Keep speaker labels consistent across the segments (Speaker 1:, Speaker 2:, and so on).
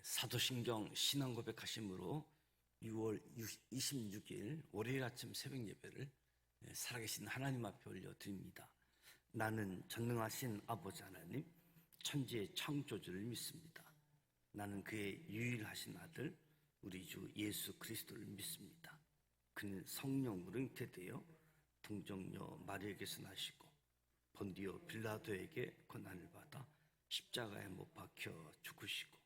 Speaker 1: 사도신경 신앙고백하심으로 6월 26일 월요일 아침 새벽 예배를 살아계신 하나님 앞에 올려드립니다. 나는 전능하신 아버지 하나님, 천지의 창조주를 믿습니다. 나는 그의 유일하신 아들 우리 주 예수 그리스도를 믿습니다. 그는 성령으로 잉태되어 동정녀 마리아에게서 나시고 본디오 빌라도에게 고난을 받아 십자가에 못 박혀 죽으시고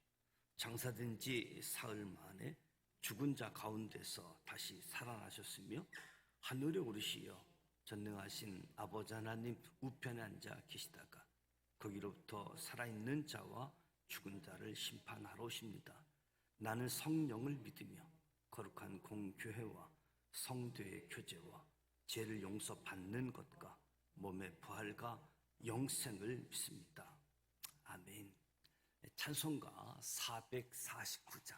Speaker 1: 장사된 지 사흘 만에 죽은 자 가운데서 다시 살아나셨으며 하늘에 오르시어 전능하신 아버지 하나님 우편에 앉아 계시다가 거기로부터 살아있는 자와 죽은 자를 심판하러 오십니다. 나는 성령을 믿으며 거룩한 공교회와 성도의 교제와 죄를 용서받는 것과 몸의 부활과 영생을 믿습니다. 아멘. 찬송가 449장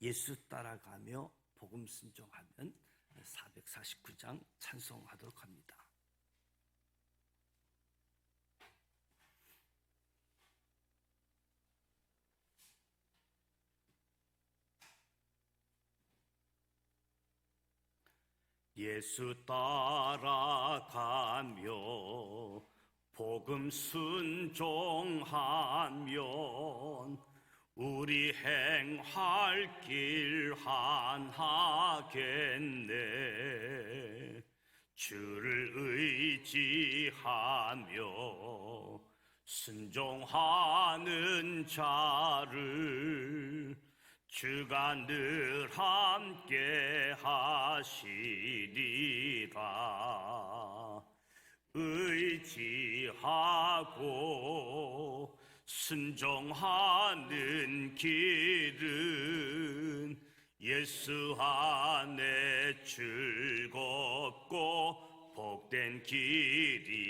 Speaker 1: 예수 따라가며 복음 순종하면 449장 찬송하도록 합니다. 예수 따라가며 복음 순종하면 우리 행할 길 한하겠네. 주를 의지하며 순종하는 자를 주가 늘 함께 하시리라. 의지하고 순종하는 길은 예수 안에 즐겁고 복된 길이로다.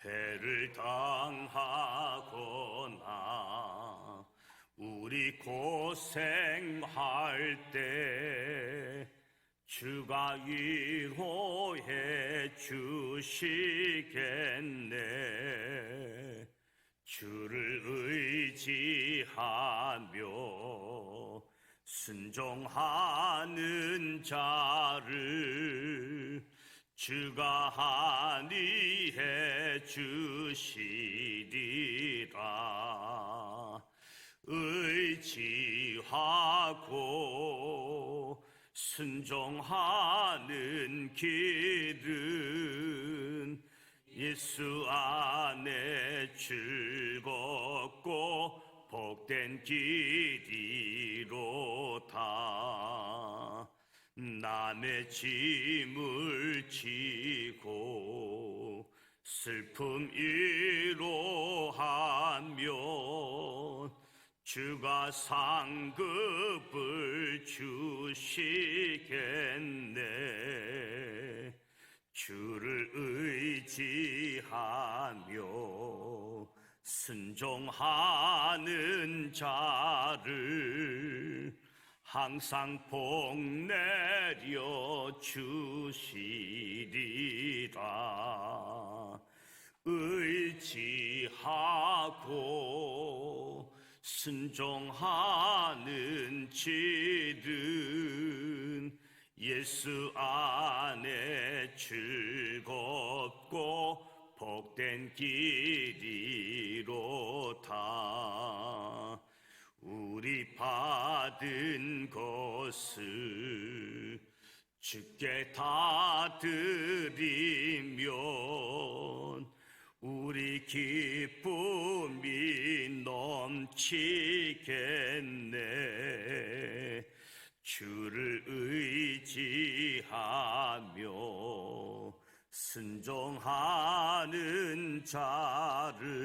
Speaker 1: 해를 당하거나 우리 고생할 때 주가 위로해 주시겠네. 주를 의지하며 순종하는 자를 주가 한이해 주시리라. 의지하고 순종하는 길은 예수 안에 즐겁고 복된 길이로다. 남의 짐을 지고 슬픔 위로하면 주가 상급을 주시겠네. 주를 의지하며 순종하는 자를 항상 복 내려 주시리라. 의지하고 순종하는 길은 예수 안에 즐겁고 복된 길이로다. 우리 받은 것을 주께 다 드리면 우리 기쁨이 넘치겠네. 주를 의지하며 순종하는 자를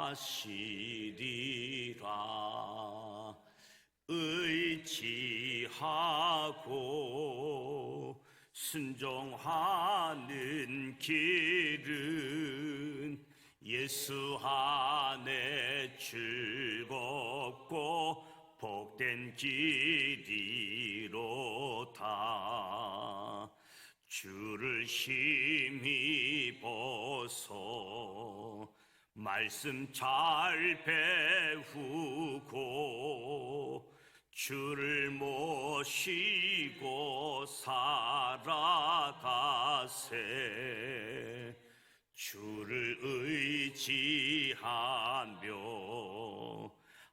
Speaker 1: 하시리라. 의지하고 순종하는 길은 예수 안에 즐겁고 복된 길이로다. 주를 힘입어서 말씀 잘 배우고 주를 모시고 살아가세. 주를 의지하며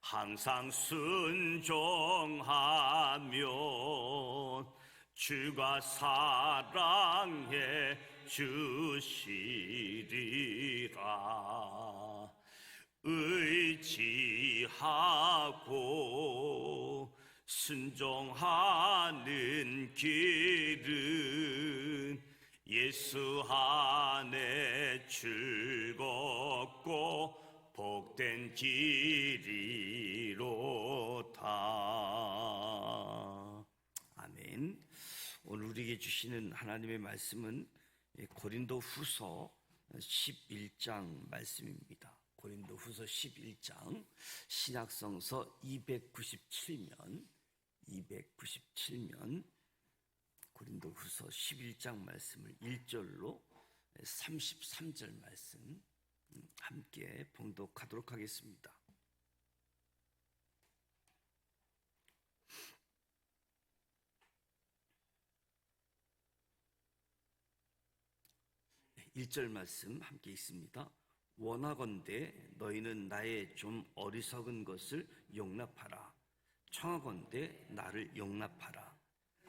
Speaker 1: 항상 순종하며 주가 사랑해 주시리라. 의지하고 순종하는 길은 예수 안에 즐겁고 복된 길이로다. 아멘. 오늘 우리에게 주시는 하나님의 말씀은 고린도 후서 11장 말씀입니다. 고린도 후서 11장 신약성서 297면 고린도 후서 11장 말씀을 1절로 33절 말씀 함께 봉독하도록 하겠습니다. 1절 말씀 함께 있습니다. 원하건대 너희는 나의 좀 어리석은 것을 용납하라. 청하건대 나를 용납하라.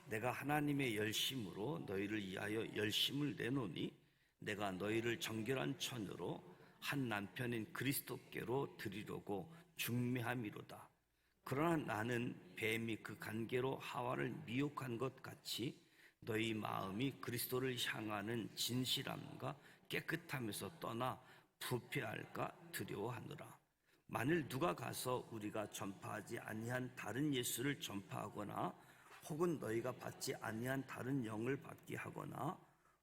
Speaker 1: 내가 하나님의 열심으로 너희를 위하여 열심을 내노니 내가 너희를 정결한 처녀로 한 남편인 그리스도께로 드리려고 중매함이로다. 그러나 나는 뱀이 그 간계로 하와를 미혹한 것 같이 너희 마음이 그리스도를 향하는 진실함과 깨끗함에서 떠나 부패할까 두려워하노라. 만일 누가 가서 우리가 전파하지 아니한 다른 예수를 전파하거나 혹은 너희가 받지 아니한 다른 영을 받게 하거나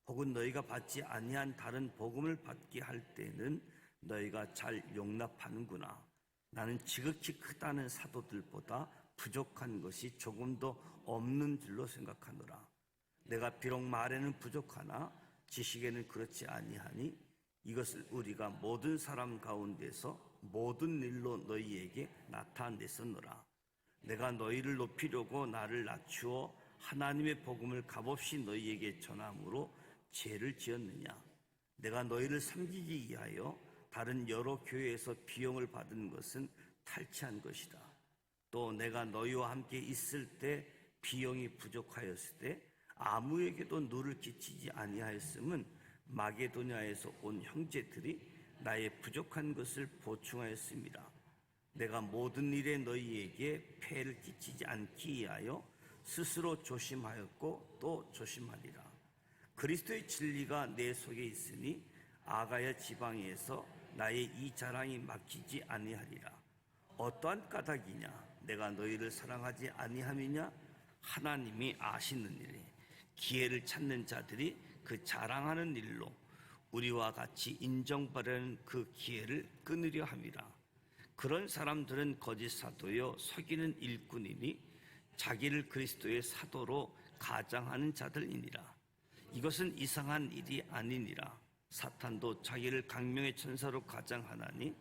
Speaker 1: 혹은 너희가 받지 아니한 다른 복음을 받게 할 때는 너희가 잘 용납하는구나. 나는 지극히 크다는 사도들보다 부족한 것이 조금도 없는 줄로 생각하노라. 내가 비록 말에는 부족하나 지식에는 그렇지 아니하니 이것을 우리가 모든 사람 가운데서 모든 일로 너희에게 나타냈었노라. 내가 너희를 높이려고 나를 낮추어 하나님의 복음을 값없이 너희에게 전함으로 죄를 지었느냐? 내가 너희를 섬기기 위하여 다른 여러 교회에서 비용을 받은 것은 탈취한 것이다. 또 내가 너희와 함께 있을 때 비용이 부족하였을 때 아무에게도 누를 끼치지 아니하였음은 마게도냐에서 온 형제들이 나의 부족한 것을 보충하였습니다. 내가 모든 일에 너희에게 폐를 끼치지 않기 위하여 스스로 조심하였고 또 조심하리라. 그리스도의 진리가 내 속에 있으니 아가야 지방에서 나의 이 자랑이 막히지 아니하리라. 어떠한 까닭이냐? 내가 너희를 사랑하지 아니함이냐? 하나님이 아시느니라. 기회를 찾는 자들이 그 자랑하는 일로 우리와 같이 인정받으려는 그 기회를 끊으려 함이라. 그런 사람들은 거짓 사도요 속이는 일꾼이니 자기를 그리스도의 사도로 가장하는 자들이니라. 이것은 이상한 일이 아니니라. 사탄도 자기를 강명의 천사로 가장하나니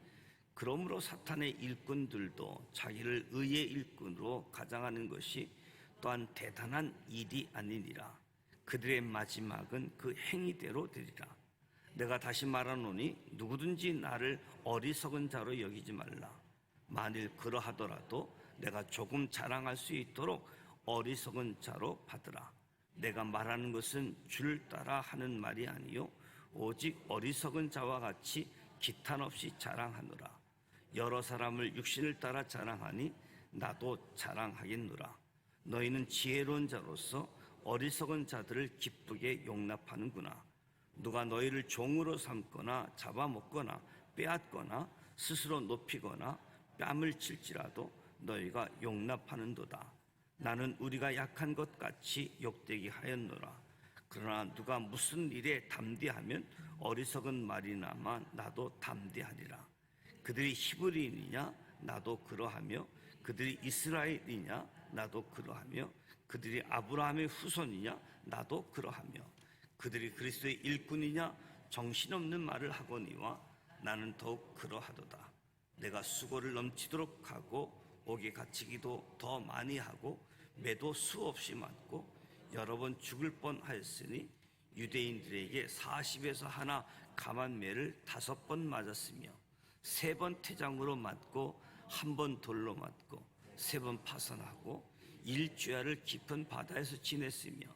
Speaker 1: 그러므로 사탄의 일꾼들도 자기를 의의 일꾼으로 가장하는 것이 또한 대단한 일이 아니니라. 그들의 마지막은 그 행위대로 되리라. 내가 다시 말하노니 누구든지 나를 어리석은 자로 여기지 말라. 만일 그러하더라도 내가 조금 자랑할 수 있도록 어리석은 자로 받으라. 내가 말하는 것은 줄 따라 하는 말이 아니요 오직 어리석은 자와 같이 기탄 없이 자랑하노라. 여러 사람을 육신을 따라 자랑하니 나도 자랑하겠노라. 너희는 지혜로운 자로서 어리석은 자들을 기쁘게 용납하는구나. 누가 너희를 종으로 삼거나 잡아먹거나 빼앗거나 스스로 높이거나 뺨을 칠지라도 너희가 용납하는도다. 나는 우리가 약한 것 같이 욕되게 하였노라. 그러나 누가 무슨 일에 담대하면 어리석은 말이나마 나도 담대하리라. 그들이 히브리인이냐? 나도 그러하며 그들이 이스라엘이냐? 나도 그러하며 그들이 아브라함의 후손이냐? 나도 그러하며 그들이 그리스도의 일꾼이냐 정신없는 말을 하거니와 나는 더욱 그러하도다. 내가 수고를 넘치도록 하고 옥에 갇히기도 더 많이 하고 매도 수없이 맞고 여러 번 죽을 뻔하였으니 유대인들에게 40에서 하나 감한 매를 5번 맞았으며 3번 태장으로 맞고 1번 돌로 맞고 3번 파선하고 일주야를 깊은 바다에서 지냈으며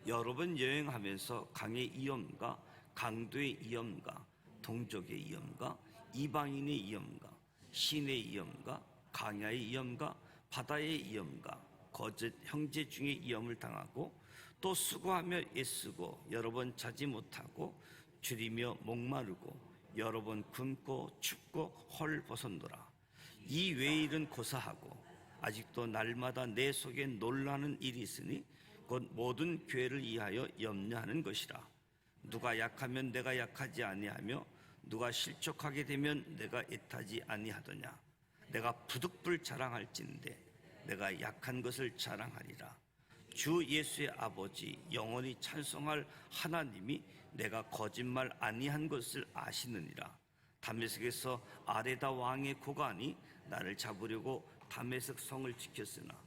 Speaker 1: 여러 번 여행하면서 강의 위험과 강도의 위험과 동족의 위험과 이방인의 위험과 신의 위험과 강야의 위험과 바다의 위험과 거짓 형제 중에 위험을 당하고 또 수고하며 애쓰고 여러 번 자지 못하고 줄이며 목마르고 여러 번 굶고 춥고 헐벗었노라. 이 외의 일은 고사하고 아직도 날마다 내 속에 놀라는 일이 있으니 곧 모든 교회를 위하여 염려하는 것이라. 누가 약하면 내가 약하지 아니하며 누가 실족하게 되면 내가 애타지 아니하더냐. 내가 부득불 자랑할진대 내가 약한 것을 자랑하리라. 주 예수의 아버지 영원히 찬송할 하나님이 내가 거짓말 아니한 것을 아시느니라. 다메섹에서 아레다 왕의 고관이 나를 잡으려고 다메섹 성을 지켰으나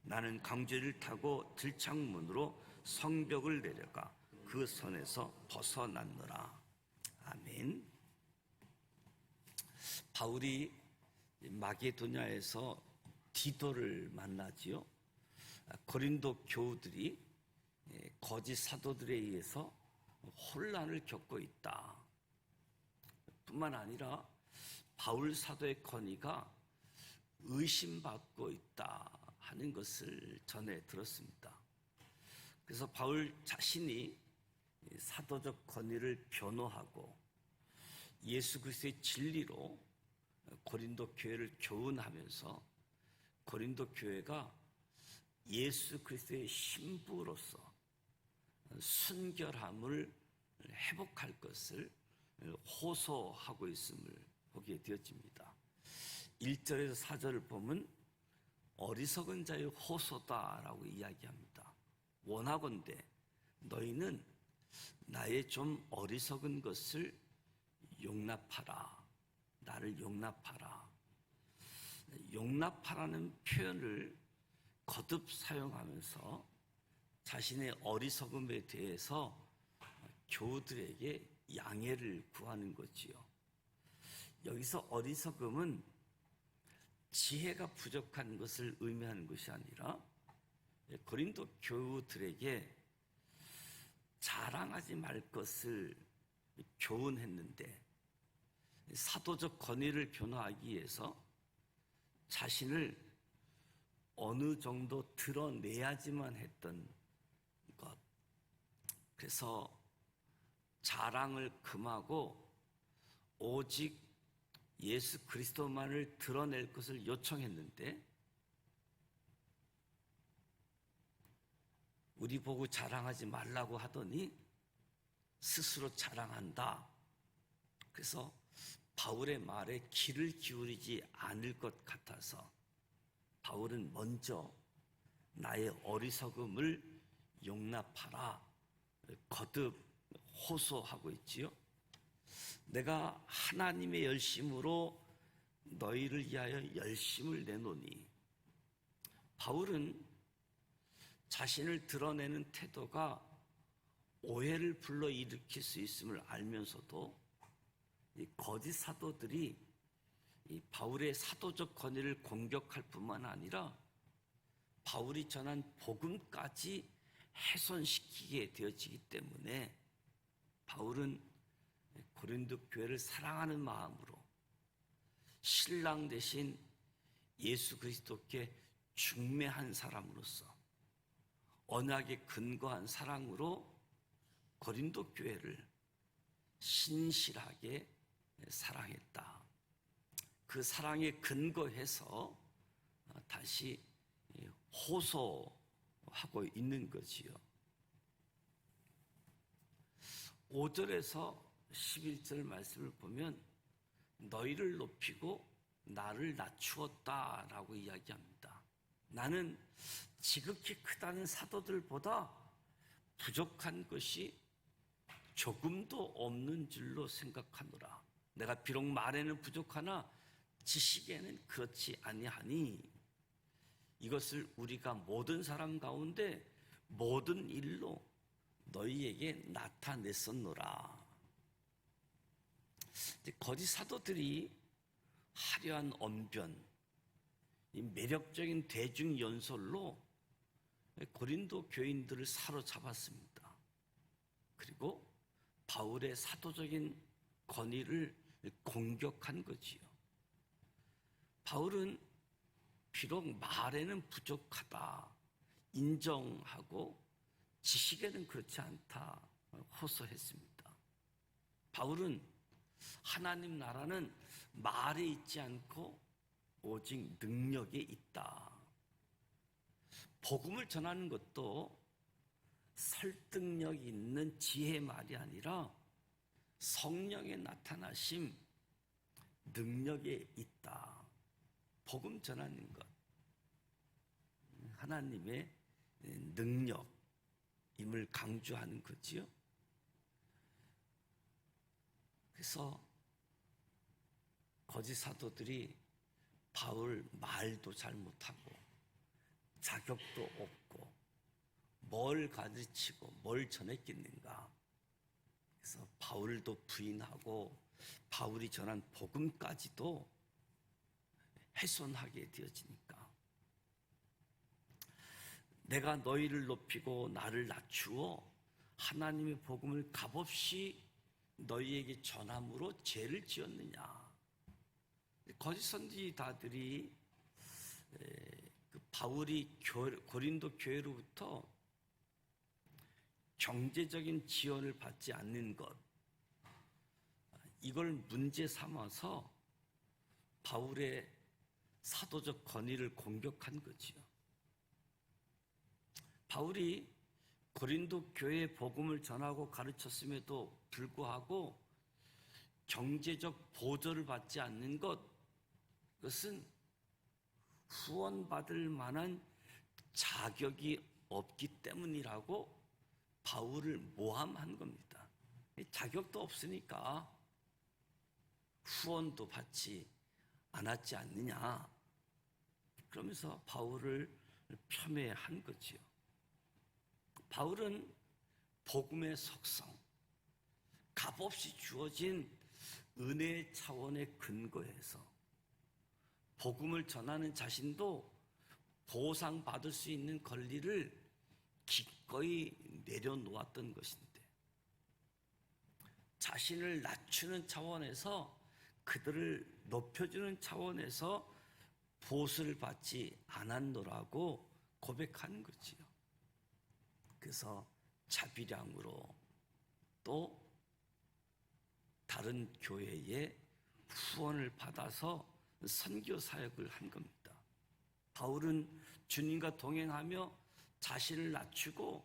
Speaker 1: 나는 강제를 타고 들창문으로 성벽을 내려가 그 선에서 벗어났노라. 아멘. 바울이 마게도냐에서 디도를 만나지요. 고린도 교우들이 거짓 사도들에 의해서 혼란을 겪고 있다. 뿐만 아니라 바울 사도의 권위가 의심받고 있다 하는 것을 전해 들었습니다. 그래서 바울 자신이 사도적 권위를 변호하고 예수 그리스도의 진리로 고린도 교회를 교훈하면서 고린도 교회가 예수 그리스도의 신부로서 순결함을 회복할 것을 호소하고 있음을 보게 되어집니다. 1절에서 4절을 보면 어리석은 자의 호소다라고 이야기합니다. 원하건대 너희는 나의 좀 어리석은 것을 용납하라. 나를 용납하라. 용납하라는 표현을 거듭 사용하면서 자신의 어리석음에 대해서 교우들에게 양해를 구하는 거지요. 여기서 어리석음은 지혜가 부족한 것을 의미하는 것이 아니라 고린도 교우들에게 자랑하지 말 것을 교훈했는데 사도적 권위를 변화하기 위해서 자신을 어느 정도 드러내야지만 했던 것. 그래서 자랑을 금하고 오직 예수 그리스도만을 드러낼 것을 요청했는데 우리 보고 자랑하지 말라고 하더니 스스로 자랑한다. 그래서 바울의 말에 귀를 기울이지 않을 것 같아서 바울은 먼저 나의 어리석음을 용납하라 거듭 호소하고 있지요. 내가 하나님의 열심으로 너희를 위하여 열심을 내노니. 바울은 자신을 드러내는 태도가 오해를 불러일으킬 수 있음을 알면서도 이 거짓 사도들이 이 바울의 사도적 권위를 공격할 뿐만 아니라 바울이 전한 복음까지 훼손시키게 되어지기 때문에 바울은 고린도 교회를 사랑하는 마음으로 신랑 대신 예수 그리스도께 중매한 사람으로서 언약에 근거한 사랑으로 고린도 교회를 신실하게 사랑했다. 그 사랑에 근거해서 다시 호소하고 있는 거지요. 5절에서 11절 말씀을 보면 너희를 높이고 나를 낮추었다라고 이야기합니다. 나는 지극히 크다는 사도들보다 부족한 것이 조금도 없는 줄로 생각하노라. 내가 비록 말에는 부족하나 지식에는 그렇지 아니하니 이것을 우리가 모든 사람 가운데 모든 일로 너희에게 나타냈었노라. 거짓 사도들이 화려한 언변, 이 매력적인 대중 연설로 고린도 교인들을 사로잡았습니다. 그리고 바울의 사도적인 권위를 공격한 거지요. 바울은 비록 말에는 부족하다 인정하고 지식에는 그렇지 않다 호소했습니다. 바울은 하나님 나라는 말에 있지 않고 오직 능력에 있다. 복음을 전하는 것도 설득력 있는 지혜의 말이 아니라 성령의 나타나심, 능력에 있다. 복음 전하는 것, 하나님의 능력임을 강조하는 거지요. 그래서 거짓 사도들이 바울 말도 잘 못하고 자격도 없고 뭘 가르치고 뭘 전했겠는가. 그래서 바울도 부인하고 바울이 전한 복음까지도 훼손하게 되어지니까 내가 너희를 높이고 나를 낮추어 하나님의 복음을 값없이 너희에게 전함으로 죄를 지었느냐. 거짓 선지자들이 바울이 고린도 교회로부터 경제적인 지원을 받지 않는 것, 이걸 문제 삼아서 바울의 사도적 권위를 공격한 거지요. 바울이 고린도 교회에 복음을 전하고 가르쳤음에도 불구하고 경제적 보조를 받지 않는 것, 그것은 후원받을 만한 자격이 없기 때문이라고 바울을 모함한 겁니다. 자격도 없으니까 후원도 받지 않았지 않느냐. 그러면서 바울을 폄훼한 거지요. 바울은 복음의 속성, 값없이 주어진 은혜의 차원에 근거해서 복음을 전하는 자신도 보상받을 수 있는 권리를 기꺼이 내려놓았던 것인데, 자신을 낮추는 차원에서 그들을 높여주는 차원에서 보수를 받지 않았노라고 고백하는 거지요. 그래서 자비량으로 또 다른 교회에 후원을 받아서 선교 사역을 한 겁니다. 바울은 주님과 동행하며 자신을 낮추고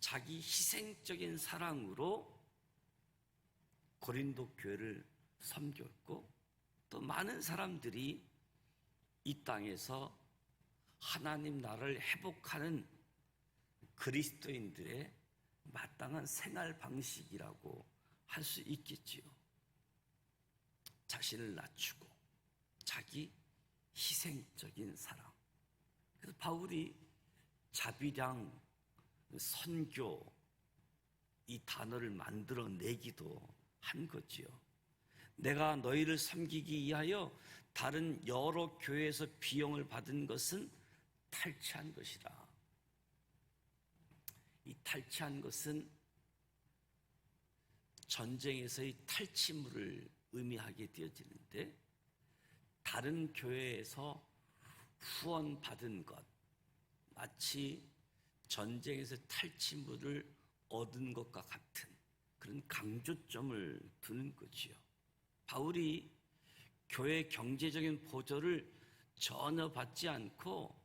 Speaker 1: 자기 희생적인 사랑으로 고린도 교회를 섬겼고, 또 많은 사람들이 이 땅에서 하나님 나라를 회복하는 그리스도인들의 마땅한 생활 방식이라고 할 수 있겠지요. 자신을 낮추고 자기 희생적인 사랑. 그래서 바울이 자비량, 선교, 이 단어를 만들어내기도 한 거지요. 내가 너희를 섬기기 위하여 다른 여러 교회에서 비용을 받은 것은 탈취한 것이라. 이 탈취한 것은 전쟁에서의 탈취물을 의미하게 되어지는데, 다른 교회에서 후원받은 것, 마치 전쟁에서 탈취물을 얻은 것과 같은 그런 강조점을 두는 거지요. 바울이 교회 경제적인 보조를 전혀 받지 않고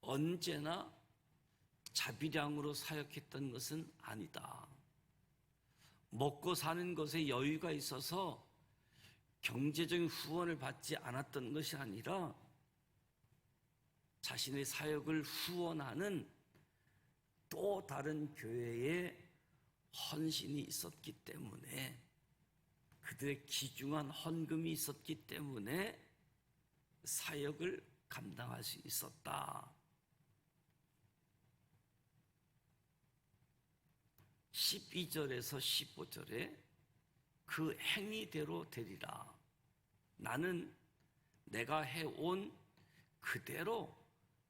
Speaker 1: 언제나 자비량으로 사역했던 것은 아니다. 먹고 사는 것에 여유가 있어서 경제적인 후원을 받지 않았던 것이 아니라 자신의 사역을 후원하는 또 다른 교회에 헌신이 있었기 때문에, 그들의 귀중한 헌금이 있었기 때문에 사역을 감당할 수 있었다. 12절에서 15절에 그 행위대로 되리라. 나는 내가 해온 그대로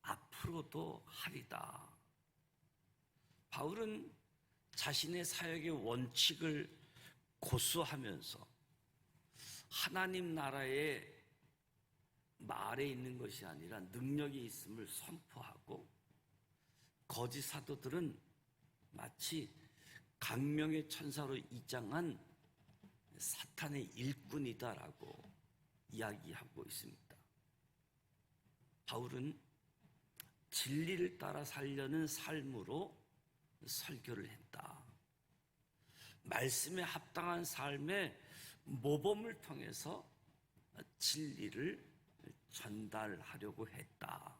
Speaker 1: 앞으로도 하리다. 바울은 자신의 사역의 원칙을 고수하면서 하나님 나라의 말에 있는 것이 아니라 능력이 있음을 선포하고, 거짓 사도들은 마치 강명의 천사로 이장한 사탄의 일꾼이다라고 이야기하고 있습니다. 바울은 진리를 따라 살려는 삶으로 설교를 했다. 말씀에 합당한 삶의 모범을 통해서 진리를 전달하려고 했다.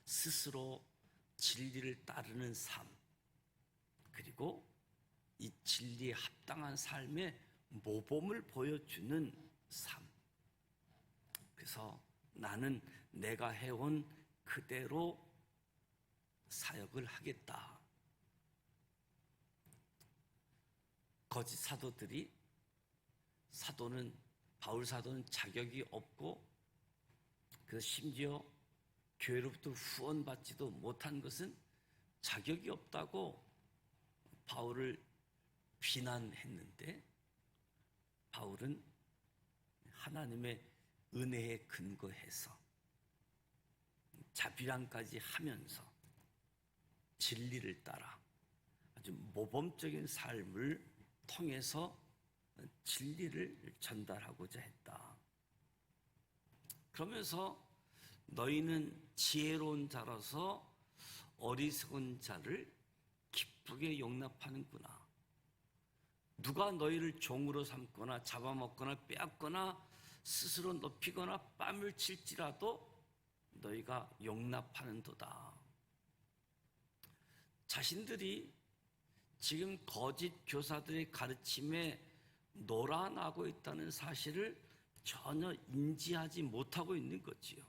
Speaker 1: 스스로 진리를 따르는 삶, 그리고 이 진리에 합당한 삶의 모범을 보여주는 삶. 그래서 나는 내가 해온 그대로 사역을 하겠다. 거짓 사도들이, 바울 사도는 자격이 없고, 그래서 심지어 교회로부터 후원받지도 못한 것은 자격이 없다고 바울을 비난했는데, 바울은 하나님의 은혜에 근거해서 자비랑까지 하면서 진리를 따라 아주 모범적인 삶을 통해서 진리를 전달하고자 했다. 그러면서 너희는 지혜로운 자라서 어리석은 자를 기쁘게 용납하는구나. 누가 너희를 종으로 삼거나 잡아먹거나 빼앗거나 스스로 높이거나 뺨을 칠지라도 너희가 용납하는도다. 자신들이 지금 거짓 교사들의 가르침에 놀아나고 있다는 사실을 전혀 인지하지 못하고 있는 거지요.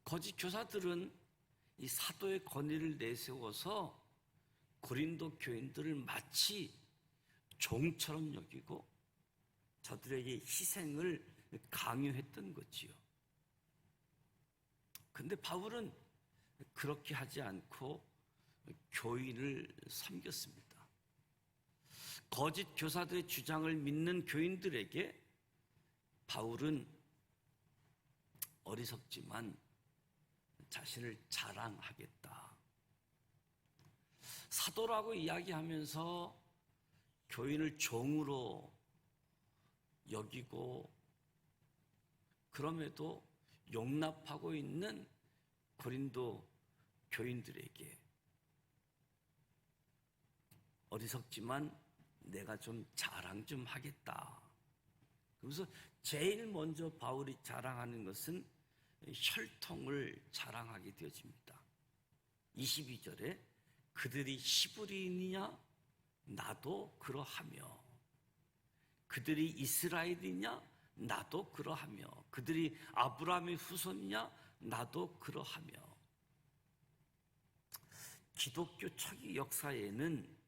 Speaker 1: 거짓 교사들은 이 사도의 권위를 내세워서 고린도 교인들을 마치 종처럼 여기고 저들에게 희생을 강요했던 거지요. 근데 바울은 그렇게 하지 않고 교인을 섬겼습니다. 거짓 교사들의 주장을 믿는 교인들에게 바울은 어리석지만 자신을 자랑하겠다. 사도라고 이야기하면서 교인을 종으로 여기고, 그럼에도 용납하고 있는 고린도 교인들에게 어리석지만 내가 좀 자랑 좀 하겠다. 그래서 제일 먼저 바울이 자랑하는 것은 혈통을 자랑하게 되어집니다. 22절에 그들이 히브리인이냐 나도 그러하며, 그들이 이스라엘이냐 나도 그러하며, 그들이 아브라함의 후손이냐 나도 그러하며. 기독교 초기 역사에는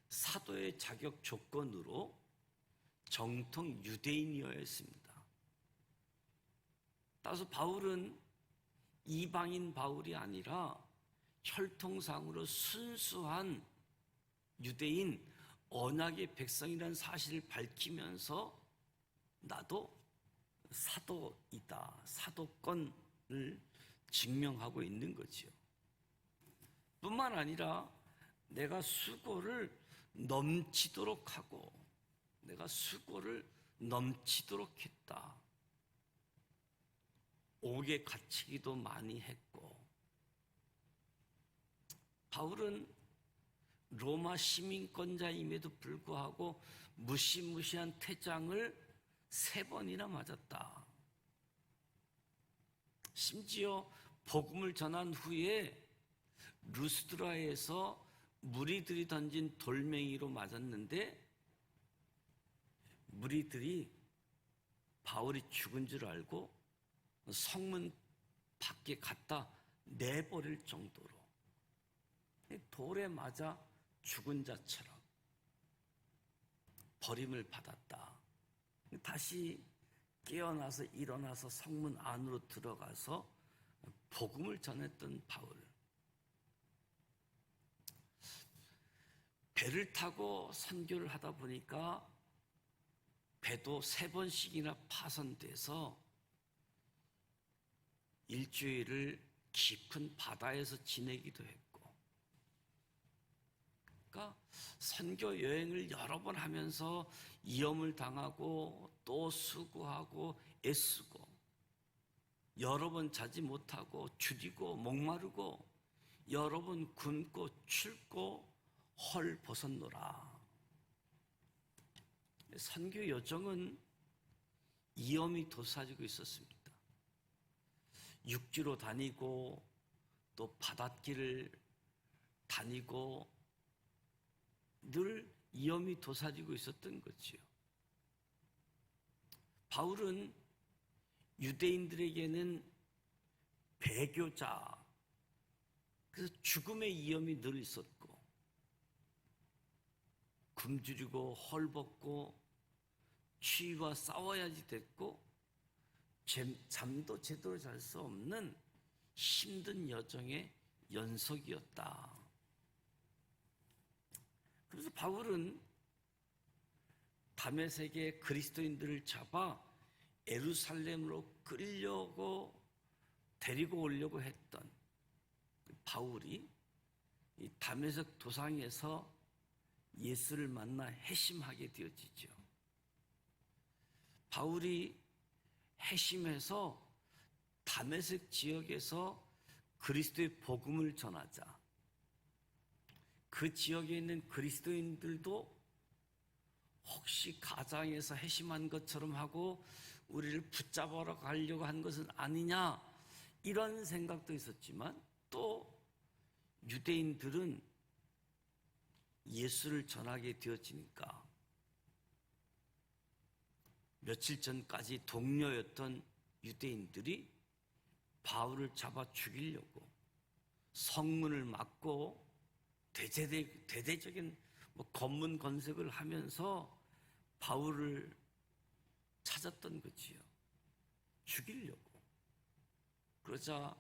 Speaker 1: 사도의 자격 조건으로 정통 유대인이어야 했습니다. 따라서 바울은 이방인 바울이 아니라 혈통상으로 순수한 유대인 언약의 백성이라는 사실을 밝히면서 나도 사도이다, 사도권을 증명하고 있는 거지요. 뿐만 아니라 내가 수고를 넘치도록 하고, 내가 수고를 넘치도록 했다. 옥에 갇히기도 많이 했고, 바울은 로마 시민권자임에도 불구하고 무시무시한 퇴장을 3번이나 맞았다. 심지어 복음을 전한 후에 루스드라에서 무리들이 던진 돌멩이로 맞았는데 무리들이 바울이 죽은 줄 알고 성문 밖에 갖다 내버릴 정도로 돌에 맞아 죽은 자처럼 버림을 받았다. 다시 깨어나서 일어나서 성문 안으로 들어가서 복음을 전했던 바울. 배를 타고 선교를 하다 보니까 배도 3번씩이나 파손돼서 일주일을 깊은 바다에서 지내기도 했고, 그러니까 선교 여행을 여러 번 하면서 위험을 당하고 또 수고하고 애쓰고 여러 번 자지 못하고 주디고 목마르고 여러 번 굶고 춥고 헐 벗었노라. 선교 여정은 위험이 도사지고 있었습니다. 육지로 다니고 또 바닷길을 다니고 늘 위험이 도사지고 있었던 거지요. 바울은 유대인들에게는 배교자, 그래서 죽음의 위험이 늘 있었고 굶주리고 헐벗고 추위와 싸워야지 됐고 잠도 제대로 잘 수 없는 힘든 여정의 연속이었다. 그래서 바울은 다메섹의 그리스도인들을 잡아 예루살렘으로 끌려고 데리고 오려고 했던 바울이 이 다메섹 도상에서 예수를 만나 회심하게 되어지죠. 바울이 회심해서 다메섹 지역에서 그리스도의 복음을 전하자 그 지역에 있는 그리스도인들도 혹시 가장에서 회심한 것처럼 하고 우리를 붙잡아러 가려고 한 것은 아니냐 이런 생각도 있었지만 또 유대인들은 예수를 전하게 되어지니까 며칠 전까지 동료였던 유대인들이 바울을 잡아 죽이려고 성문을 막고 대대적인 검문 건색을 하면서 바울을 찾았던 거지요. 죽이려고. 그러자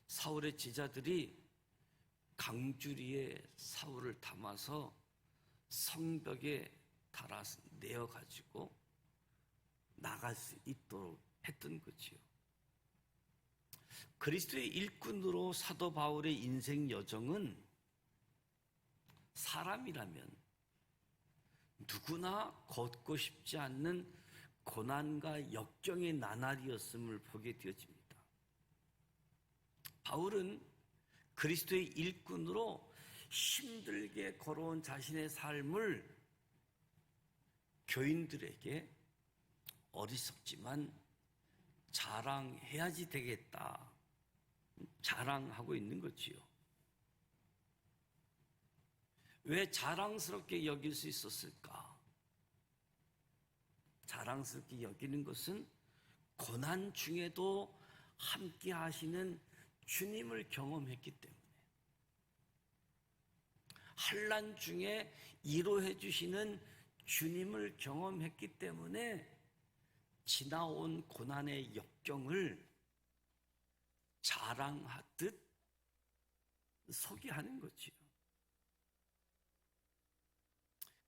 Speaker 1: 사울의 제자들이 강주리에 사울을 담아서 성벽에 달아 내어가지고 나갈 수 있도록 했던 거지요. 그리스도의 일꾼으로 사도 바울의 인생 여정은 사람이라면 누구나 걷고 싶지 않는 고난과 역경의 나날이었음을 보게 되어집니다. 바울은 그리스도의 일꾼으로 힘들게 걸어온 자신의 삶을 교인들에게 어리석지만 자랑해야지 되겠다. 자랑하고 있는 거지요. 왜 자랑스럽게 여길 수 있었을까? 자랑스럽게 여기는 것은 고난 중에도 함께 하시는 주님을 경험했기 때문에, 환난 중에 위로해 주시는 주님을 경험했기 때문에 지나온 고난의 역경을 자랑하듯 소개하는 거지요.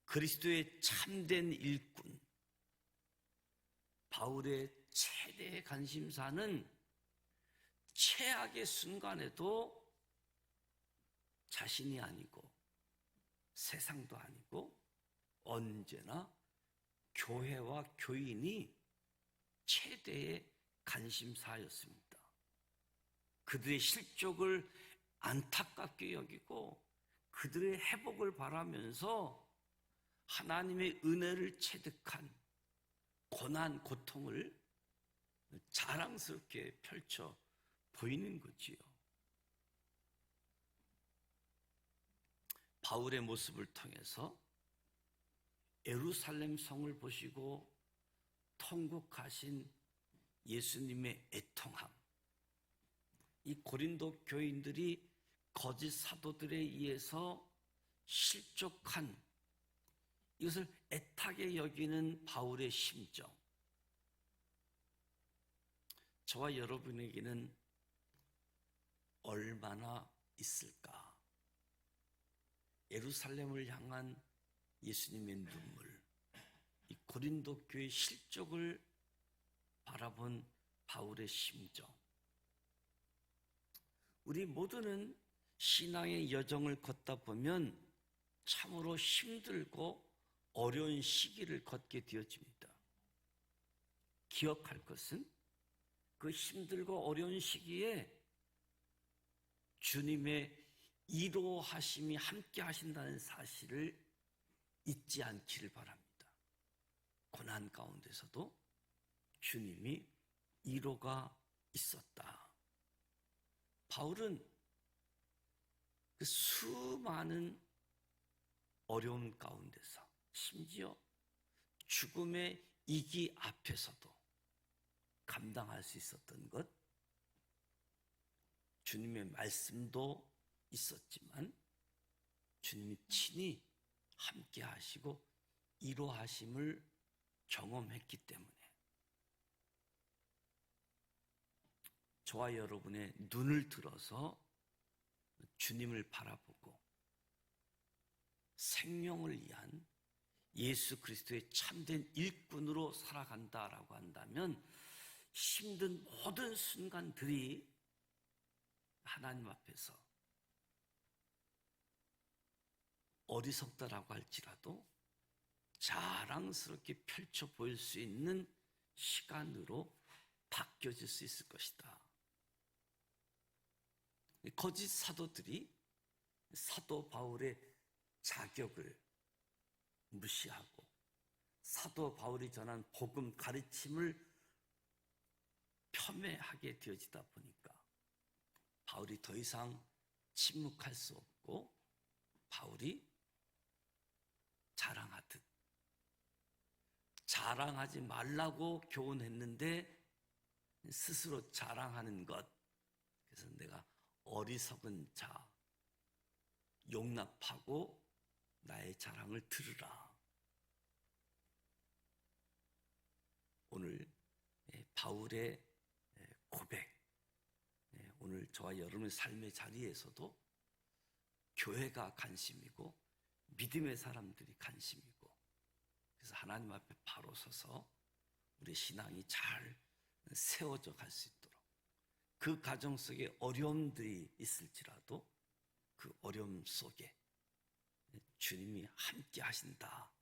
Speaker 1: 그리스도의 참된 일꾼 바울의 최대 관심사는 최악의 순간에도 자신이 아니고 세상도 아니고 언제나 교회와 교인이 최대의 관심사였습니다. 그들의 실족을 안타깝게 여기고 그들의 회복을 바라면서 하나님의 은혜를 체득한 고난, 고통을 자랑스럽게 펼쳐 보이는 거지요. 바울의 모습을 통해서 예루살렘 성을 보시고 통곡하신 예수님의 애통함, 이 고린도 교인들이 거짓 사도들에 의해서 실족한 이것을 애타게 여기는 바울의 심정, 저와 여러분에게는 얼마나 있을까? 예루살렘을 향한 예수님의 눈물, 이 고린도 교회 실족을 바라본 바울의 심정. 우리 모두는 신앙의 여정을 걷다 보면 참으로 힘들고 어려운 시기를 걷게 되어집니다. 기억할 것은 그 힘들고 어려운 시기에 주님의 이로하심이 함께 하신다는 사실을 잊지 않기를 바랍니다. 고난 가운데서도 주님이 이로가 있었다. 바울은 그 수많은 어려움 가운데서 심지어 죽음의 이기 앞에서도 감당할 수 있었던 것, 주님의 말씀도 있었지만 주님이 친히 함께 하시고 이로하심을 경험했기 때문에 저와 여러분의 눈을 들어서 주님을 바라보고 생명을 위한 예수 그리스도의 참된 일꾼으로 살아간다라고 한다면 힘든 모든 순간들이 하나님 앞에서 어리석다라고 할지라도 자랑스럽게 펼쳐 보일 수 있는 시간으로 바뀌어질 수 있을 것이다. 거짓 사도들이 사도 바울의 자격을 무시하고 사도 바울이 전한 복음 가르침을 폄훼하게 되어지다 보니까 바울이 더 이상 침묵할 수 없고 바울이 자랑하듯 자랑하지 말라고 교훈했는데 스스로 자랑하는 것, 그래서 내가 어리석은 자 용납하고 나의 자랑을 들으라. 오늘 바울의 고백, 오늘 저와 여러분의 삶의 자리에서도 교회가 관심이고 믿음의 사람들이 관심이고, 그래서 하나님 앞에 바로 서서 우리 신앙이 잘 세워져 갈 수 있도록, 그 과정 속에 어려움들이 있을지라도 그 어려움 속에 주님이 함께 하신다,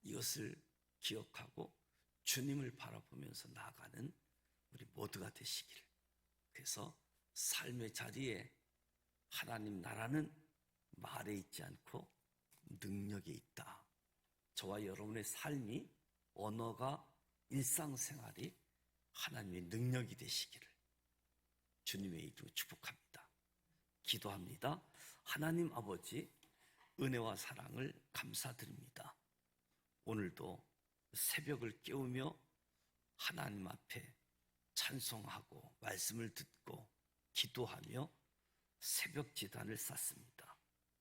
Speaker 1: 이것을 기억하고 주님을 바라보면서 나아가는 우리 모두가 되시기를. 그래서 삶의 자리에 하나님 나라는 말에 있지 않고 능력에 있다. 저와 여러분의 삶이, 언어가, 일상생활이 하나님의 능력이 되시기를 주님의 이름으로 축복합니다. 기도합니다. 하나님 아버지, 은혜와 사랑을 감사드립니다. 오늘도 새벽을 깨우며 하나님 앞에 찬송하고 말씀을 듣고 기도하며 새벽 제단을 쌓습니다.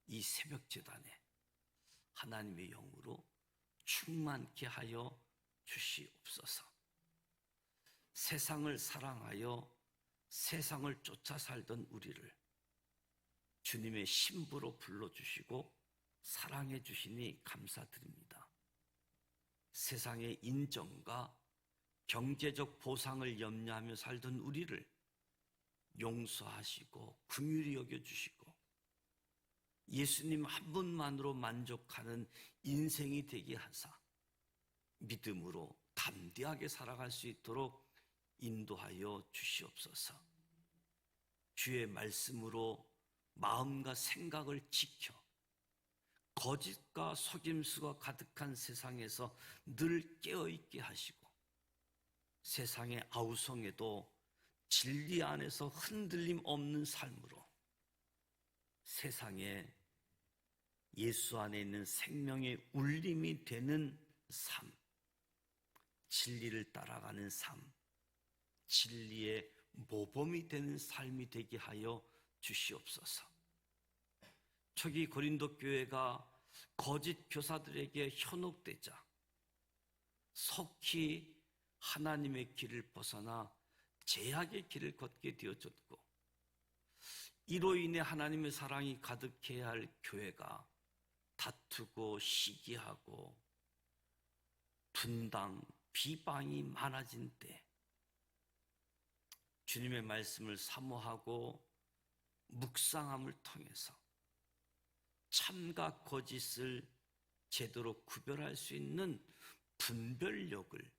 Speaker 1: 이 새벽 제단에 하나님의 영으로 충만케 하여 주시옵소서. 세상을 사랑하여 세상을 쫓아 살던 우리를 주님의 신부로 불러주시고 사랑해 주시니 감사드립니다. 세상의 인정과 경제적 보상을 염려하며 살던 우리를 용서하시고 긍휼히 여겨주시고 예수님 한 분만으로 만족하는 인생이 되게 하사 믿음으로 담대하게 살아갈 수 있도록 인도하여 주시옵소서. 주의 말씀으로 마음과 생각을 지켜 거짓과 속임수가 가득한 세상에서 늘 깨어있게 하시고 세상의 아우성에도 진리 안에서 흔들림 없는 삶으로 세상에 예수 안에 있는 생명의 울림이 되는 삶, 진리를 따라가는 삶, 진리의 모범이 되는 삶이 되게 하여 주시옵소서. 초기 고린도 교회가 거짓 교사들에게 현혹되자 속히 하나님의 길을 벗어나 죄악의 길을 걷게 되어졌고, 이로 인해 하나님의 사랑이 가득해야 할 교회가 다투고 시기하고 분당, 비방이 많아진 때 주님의 말씀을 사모하고 묵상함을 통해서 참과 거짓을 제대로 구별할 수 있는 분별력을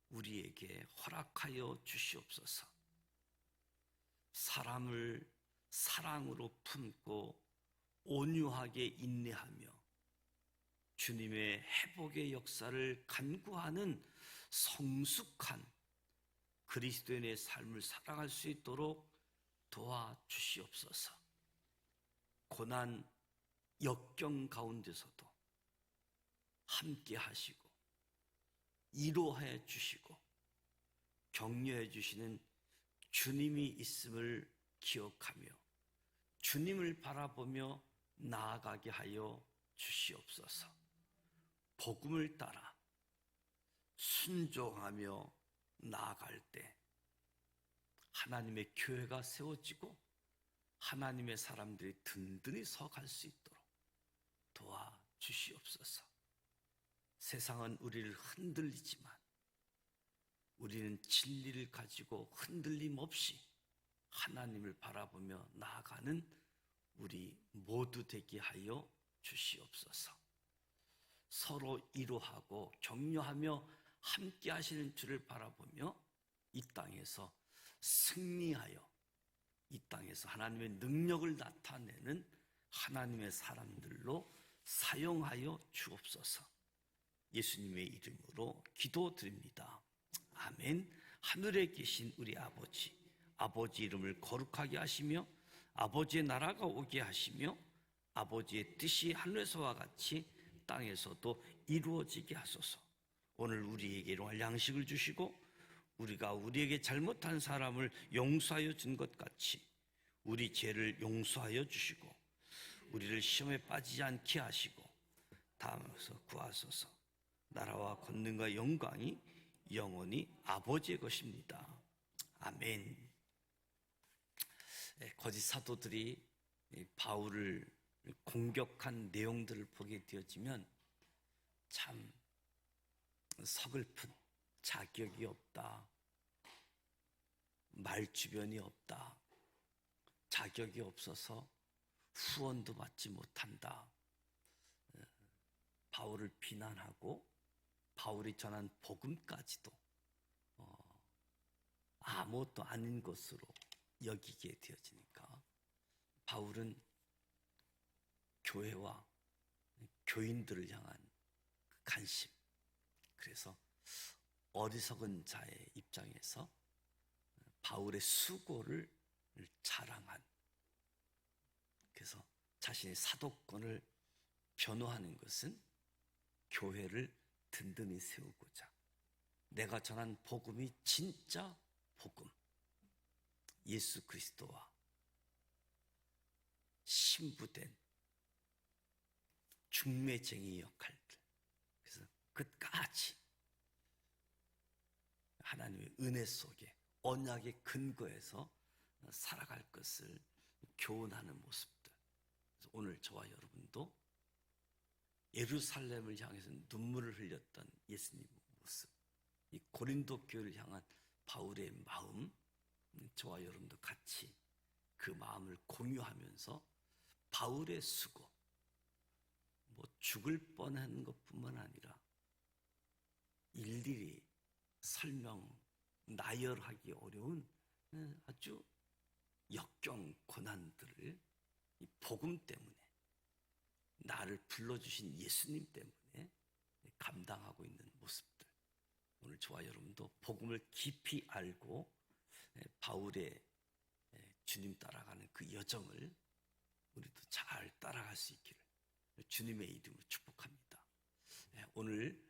Speaker 1: 우리에게 허락하여 주시옵소서. 사람을 사랑으로 품고 온유하게 인내하며 주님의 회복의 역사를 간구하는 성숙한 그리스도인의 삶을 살아갈 수 있도록 도와주시옵소서. 고난, 역경 가운데서도 함께 하시고 위로해 주시고 격려해 주시는 주님이 있음을 기억하며 주님을 바라보며 나아가게 하여 주시옵소서. 복음을 따라 순종하며 나아갈 때 하나님의 교회가 세워지고 하나님의 사람들이 든든히 서갈 수 있도록 도와주시옵소서. 세상은 우리를 흔들리지만 우리는 진리를 가지고 흔들림 없이 하나님을 바라보며 나아가는 우리 모두 되게 하여 주시옵소서. 서로 위로하고 격려하며 함께 하시는 주를 바라보며 이 땅에서 승리하여 이 땅에서 하나님의 능력을 나타내는 하나님의 사람들로 사용하여 주옵소서. 예수님의 이름으로 기도드립니다. 아멘. 하늘에 계신 우리 아버지, 아버지 이름을 거룩하게 하시며 아버지의 나라가 오게 하시며 아버지의 뜻이 하늘에서와 같이 땅에서도 이루어지게 하소서. 오늘 우리에게 일용할 양식을 주시고 우리가 우리에게 잘못한 사람을 용서하여 준 것 같이 우리 죄를 용서하여 주시고 우리를 시험에 빠지지 않게 하시고 다음에서 구하소서. 나라와 권능과 영광이 영원히 아버지의 것입니다. 아멘. 거짓 사도들이 바울을 공격한 내용들을 보게 되어지면 참 서글픈, 자격이 없다, 말주변이 없다, 자격이 없어서 후원도 받지 못한다, 바울을 비난하고 바울이 전한 복음까지도 아무것도 아닌 것으로 여기게 되어지니까 바울은 교회와 교인들을 향한 관심, 그래서 어리석은 자의 입장에서 바울의 수고를 자랑한, 그래서 자신의 사도권을 변호하는 것은 교회를 든든히 세우고자, 내가 전한 복음이 진짜 복음, 예수 그리스도와 신부된 중매쟁이 역할들, 그래서 끝까지 하나님의 은혜 속에 언약의 근거에서 살아갈 것을 교훈하는 모습들. 그래서 오늘 저와 여러분도 예루살렘을 향해서 눈물을 흘렸던 예수님의 모습, 이 고린도 교회를 향한 바울의 마음, 저와 여러분도 같이 그 마음을 공유하면서 바울의 수고, 뭐 죽을 뻔한 것뿐만 아니라 일일이 설명, 나열하기 어려운 아주 역경 고난들을 이 복음 때문에, 나를 불러주신 예수님 때문에 감당하고 있는 모습들, 오늘 저와 여러분도 복음을 깊이 알고 바울의 주님 따라가는 그 여정을 우리도 잘 따라갈 수 있기를 주님의 이름으로 축복합니다. 오늘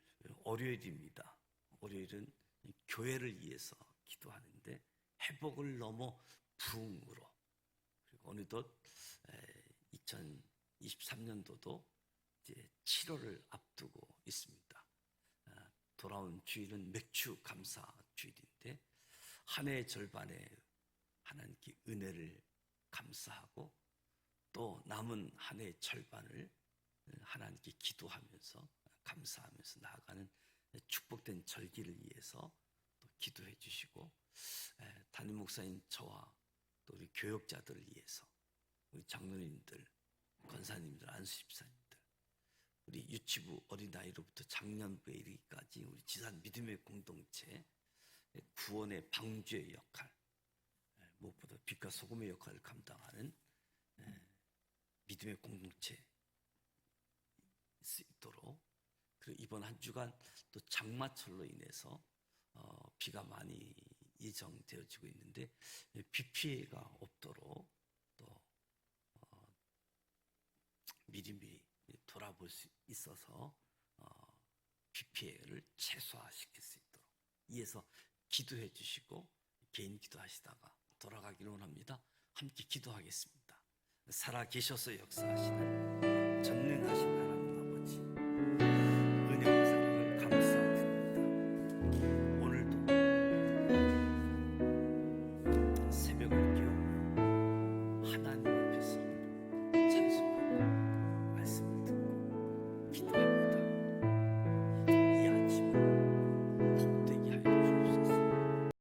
Speaker 1: 월요일입니다. 월요일은 교회를 위해서 기도하는데 회복을 넘어 부흥으로, 그리고 어느덧 2023년도도 이제 7월을 앞두고 있습니다. 돌아온 주일은 맥주 감사 주일인데 한 해의 절반에 하나님께 은혜를 감사하고 또 남은 한 해의 절반을 하나님께 기도하면서 감사하면서 나아가는 축복된 절기를 위해서 또 기도해 주시고, 담임 목사인 저와 또 우리 교역자들을 위해서 우리 장로님들, 권사님들, 안수집사님들, 우리 유치부 어린아이로부터 장년부에 이르기까지 우리 지산 믿음의 공동체, 구원의 방주의 역할, 무엇보다 빛과 소금의 역할을 감당하는 믿음의 공동체 수 있도록, 그리고 이번 한 주간 또 장마철로 인해서 비가 많이 예정되어지고 있는데 비 피해가 없도록 또 미리미리 돌아볼 수 있어서 비 피해를 최소화시킬 수 있도록 이에서 기도해 주시고 개인 기도하시다가 돌아가기를 원합니다. 함께 기도하겠습니다. 살아 계셔서 역사하시는 전능하신